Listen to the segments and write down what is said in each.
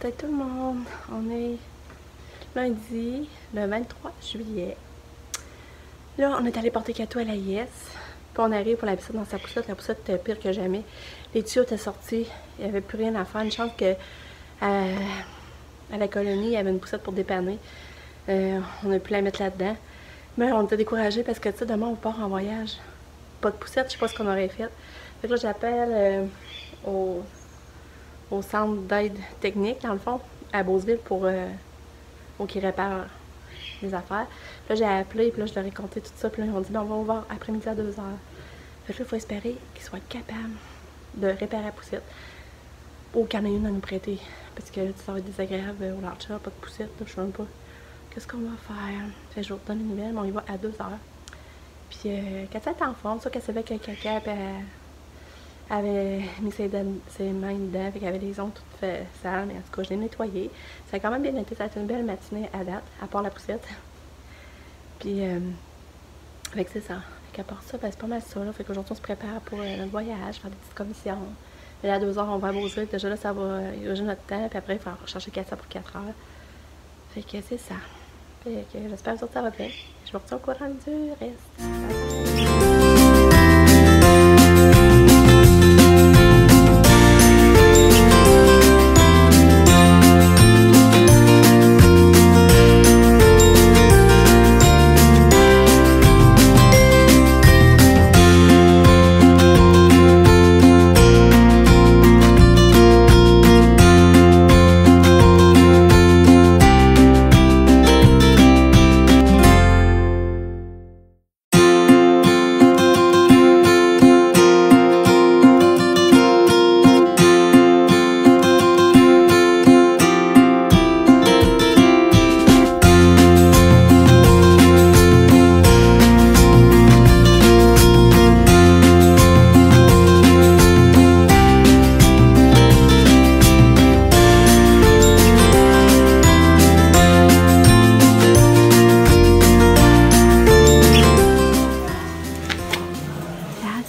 matin tout le monde, on est lundi, le 23 juillet. Là, on est allé porter Kato à l'AIS, puis on arrive pour la poussette dans sa poussette. La poussette était pire que jamais. Les tuyaux étaient sortis, il n'y avait plus rien à faire. Une chance que à la colonie, il y avait une poussette pour dépanner. On a pu la mettre là-dedans. Mais on était découragés parce que, tu sais, demain, on part en voyage. Pas de poussette, je sais pas ce qu'on aurait fait. Fait que là, j'appelle au centre d'aide technique, dans le fond, à Beauceville, pour qui répare les affaires. Là, j'ai appelé, puis là, je leur ai compté tout ça, puis là, ils m'ont dit, ben, on va voir après-midi à 2h. Fait que là, il faut espérer qu'ils soient capables de réparer la poussette. Ou qu'il y en ait une à nous prêter. Parce que ça va être désagréable au larcha, pas de poussette, là, je sais même pas. Qu'est-ce qu'on va faire? Fait que je vous redonne une nouvelle, mais on y va à 2h. Puis, Katia est en forme, ça qu'elle savait que caca, puis elle avait mis ses mains dedans, fait qu'elle avait les ongles toutes sales, mais en tout cas, je l'ai nettoyé. Ça a quand même bien été, ça a été une belle matinée à date, à part la poussette. Puis, fait que c'est ça. Fait qu'à part ça, ben, c'est pas mal ça, là. Fait qu'aujourd'hui, on se prépare pour notre voyage, faire des petites commissions. Et à 2h, on va à Beauceville. Déjà là, ça va éroger notre temps, puis après, il faut chercher Katia pour 4h. Fait que c'est ça. Fait que j'espère que ça va bien. Je vous retiens au courant du reste.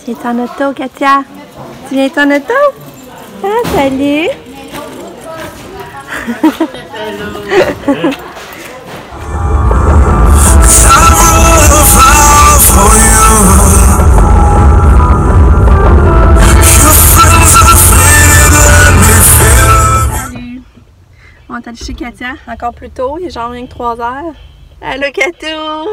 Tu viens en auto, Katia? Tu viens en auto? Ah, salut! Salut! On est allé chez Katia encore plus tôt, il est genre rien que 3h. Allô, Kato!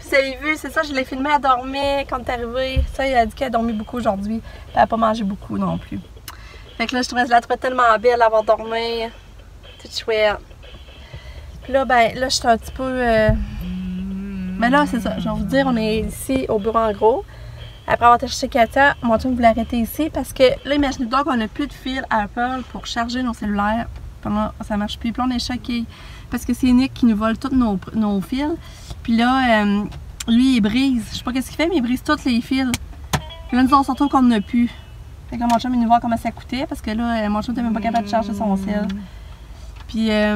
Vous avez vu, c'est ça, je l'ai filmé, elle dormait quand t'es arrivée. Ça, elle a dit qu'elle a dormi beaucoup aujourd'hui. Elle n'a pas mangé beaucoup non plus. Fait que là, je la trouvais tellement belle d'avoir dormi. C'est chouette. Puis là, ben, là, je suis un petit peu... Mais là, c'est ça, je vais vous dire, on est ici au bureau en gros. Après avoir été chez Katia, mon chum voulait arrêter ici parce que là, imaginez donc qu'on n'a plus de fil Apple pour charger nos cellulaires. Pendant, ça marche plus. Puis là, on est choqués parce que c'est Nick qui nous vole tous nos fils. Puis là, lui, il brise. Je sais pas qu'est-ce qu'il fait, mais il brise tous les fils. Puis là, nous, on se retrouve qu'on n'en a plus. Fait que là, mon chum, il nous voit comment ça coûtait parce que là, mon chum n'était même pas capable de charger son cell. Puis, c'est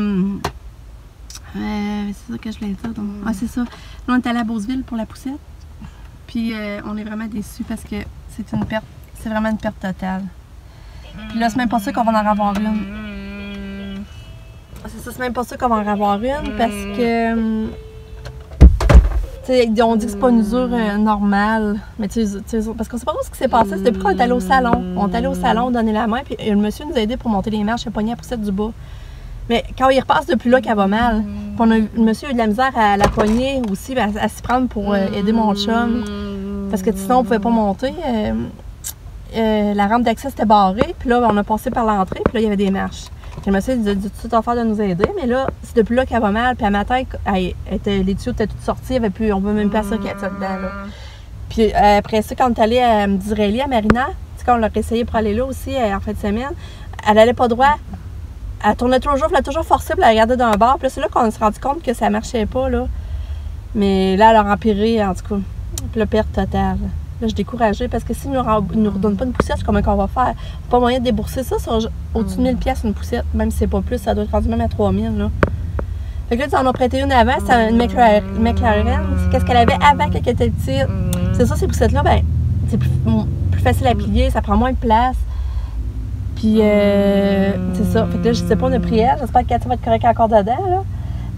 ça que je voulais dire. Donc. Ah, c'est ça. Là, on est allé à Beauceville pour la poussette. Puis, on est vraiment déçus parce que c'est une perte. C'est vraiment une perte totale. Puis là, c'est même pas sûr qu'on va en avoir une. C'est ça, c'est même pas sûr qu'on va en avoir une parce que. T'sais, on dit que c'est pas une usure normale, mais parce qu'on sait pas trop ce qui s'est passé. C'est depuis qu'on est allé au salon. On est allé au salon, donner la main, puis le monsieur nous a aidé pour monter les marches, il a pogné la poussette du bas. Mais quand il repasse depuis là qu'elle va mal, le monsieur a eu de la misère à la poigner aussi, à s'y prendre pour aider mon chum. Parce que sinon, on pouvait pas monter. La rampe d'accès était barrée, puis là, on a passé par l'entrée, puis là, il y avait des marches. Puis le monsieur a dit tout de suite offert de nous aider, mais là, c'est depuis là qu'elle va mal. Puis à matin, les tuyaux étaient tous sortis, on ne pouvait même pas ça qu'il y a dedans. Là. Puis après ça, quand on est allé à Disraeli, à Marina, quand on l'a essayé pour aller là aussi en fin de semaine, elle n'allait pas droit. Elle tournait toujours, elle a toujours forcé pour la regarder d'un bord. Puis là, c'est là qu'on s'est rendu compte que ça ne marchait pas. Là. Mais là, elle a empiré, en tout cas. Puis là, perte totale. Là, je suis découragée parce que s'ils ne nous redonnent pas une poussette, comment qu'on va faire? Pas moyen de débourser ça sur au-dessus de 1000$ une poussette, même si c'est pas plus, ça doit être rendu même à 3000$. Là. Fait que là, tu en as prêté une avant, c'est une McLaren. C'est qu'est-ce qu'elle avait avant qu'elle était petite. C'est ça, ces poussettes-là, ben, c'est plus facile à plier, ça prend moins de place. Puis Puis, c'est ça. Fait que là, je sais pas, on a pris elle. J'espère que Katia va être correcte encore dedans, là.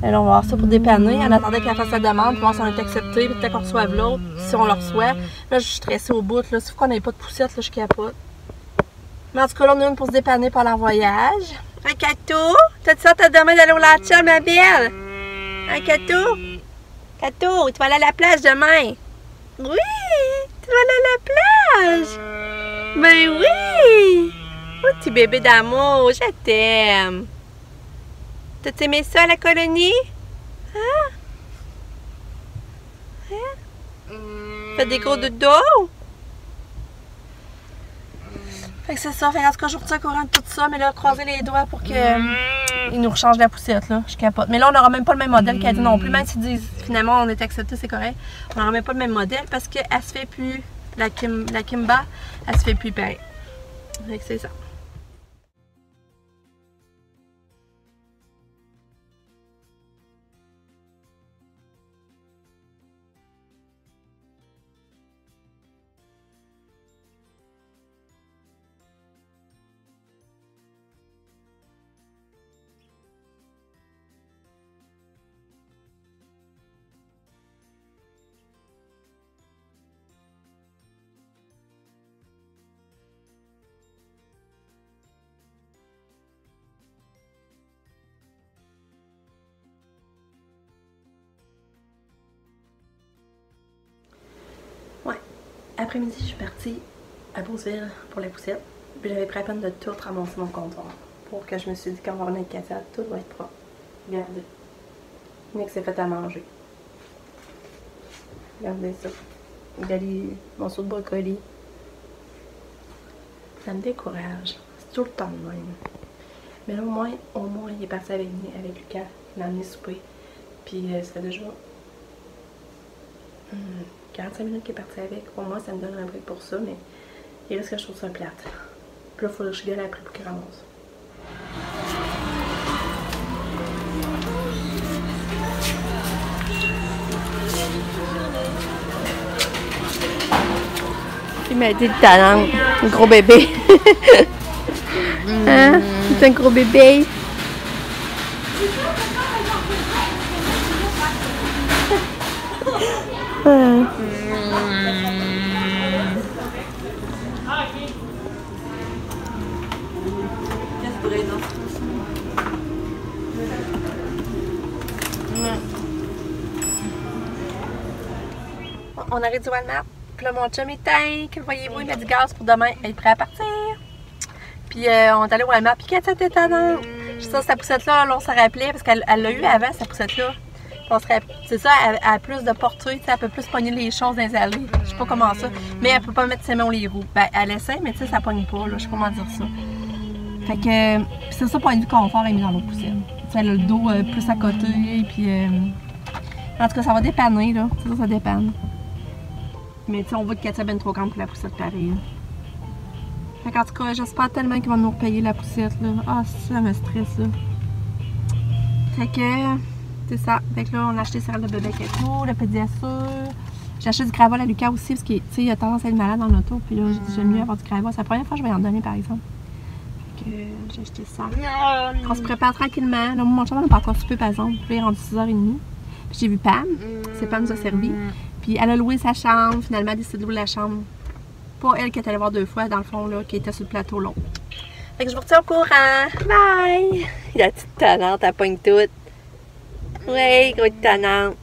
Et là, on va avoir ça pour dépanner. On attendait qu'elle fasse sa demande, puis voir si on est accepté, puis peut-être qu'on reçoive l'autre, si on le reçoit. Là, je suis stressée au bout, là. Sauf qu'on n'avait pas de poussette, là, je capote. Mais en tout cas, là, on a une pour se dépanner pendant le voyage. Hein, Kato? T'as-tu ça, t'as demain d'aller au Latcha, ma belle? Hein, Kato? Kato, tu vas aller à la plage demain? Oui! Tu vas aller à la plage? Ben oui! Oh, petit bébé d'amour, je t'aime. T'as aimé ça, la colonie? Hein? Hein? Fais des gros dodos? Fait que c'est ça, fait en tout cas, je vous retiens au courant de tout ça, mais là, croiser les doigts pour qu'ils nous rechangent la poussette, là. Je capote. Mais là, on n'aura même pas le même modèle qu'elle dit non plus, même s'ils disent finalement on est accepté, c'est correct. On n'aura même pas le même modèle parce qu'elle se fait plus, la Kimba, elle se fait plus pareil. Fait que c'est ça. Ouais. Après-midi, je suis partie à Beauceville pour la poussette. Puis j'avais pris à peine de tout ramasser mon comptoir. Pour que je me suis dit, quand on va revenir avec Katia, tout va être propre. Regardez. Nick s'est fait à manger. Regardez ça. Regardez mon saut de brocoli. Ça me décourage. C'est tout le temps de même. Mais là, au moins, il est parti avec Lucas. Il m'a amené souper. Puis ça fait déjà 45 minutes qu'il est parti avec. Pour moi, ça me donne un break pour ça, mais il reste que je trouve ça plate. Puis là, il faudrait que je gueule après pour qu'il ramasse. Il m'a dit de talent, un gros bébé. Hein? C'est un gros bébé. On arrive du Walmart. Puis là, mon chum est teint. Que voyez-vous, il m'a dit gaz pour demain. Il est prêt à partir. Puis on est allé au Walmart. Puis Katia était tannante. Je sais, cette poussette-là, là, on s'en rappelait parce qu'elle l'a eu avant, cette poussette-là. C'est ça, elle a plus de portée, elle peut plus pogner les choses dans les allées. Je sais pas comment ça. Mais elle peut pas mettre ses mains aux les roues. Ben, elle essaie, mais tu sais, ça pogne pas, là. Je sais pas comment dire ça. Fait que, c'est ça, point de vue confort, elle est mise dans l'autre poussette. Tu elle a le dos plus à côté, puis en tout cas, ça va dépanner, là. C'est ça, ça dépanne. Mais tu sais, on voit que Katia est bien trop grande pour la poussette pareil. Fait qu'en tout cas, j'espère tellement qu'ils vont nous repayer la poussette, là. Ah, ça me stresse, là. Fait que, c'est ça. Fait que là, on a acheté céréales de bébé et tout, le pédiasure. J'ai acheté du Gravol à Lucas aussi, parce qu'il il a tendance à être malade dans l'auto. Puis là, j'ai dit, j'aime mieux avoir du Gravol. C'est la première fois que je vais en donner, par exemple. Fait que j'ai acheté ça. On se prépare tranquillement. Là, mon chum, on n'a pas encore super, par exemple. Puis là, il est rendu 6h30. Puis j'ai vu Pam. C'est Pam nous a servi. Puis elle a loué sa chambre. Finalement, elle a décidé de louer la chambre. Pas elle qui est allée voir 2 fois, dans le fond, là, qui était sur le plateau long. Fait que je vous retiens au courant. Bye! La petite tannante, elle pogne toute. Oui, gros tannante.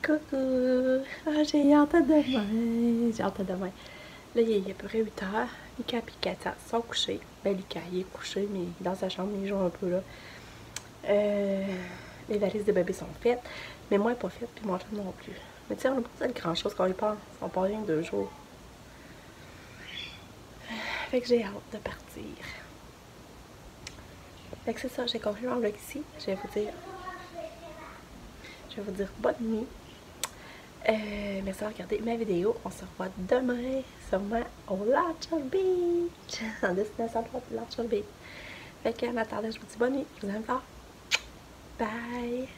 Coucou! Ah, j'ai hâte à demain. J'ai hâte à demain. Là, il est à peu près 8h. Lucas et Katia sont couchés. Ben, Lucas, il est couché, mais dans sa chambre, il joue un peu, là. Les valises de bébé sont faites. Mais moi, elle n'est pas faite, puis mon chum non plus. Mais tu sais, on n'a pas de grand chose qu'on y pense. On part rien que 2 jours. Fait que j'ai hâte de partir. Fait que c'est ça, j'ai conclu mon vlog ici. Je vais vous dire bonne nuit. Merci d'avoir regardé ma vidéo. On se revoit demain, sûrement au Latcha Beach. En destination de Latcha Beach. Fait qu'en attendant, je vous dis bonne nuit. Je vous aime fort. Bye!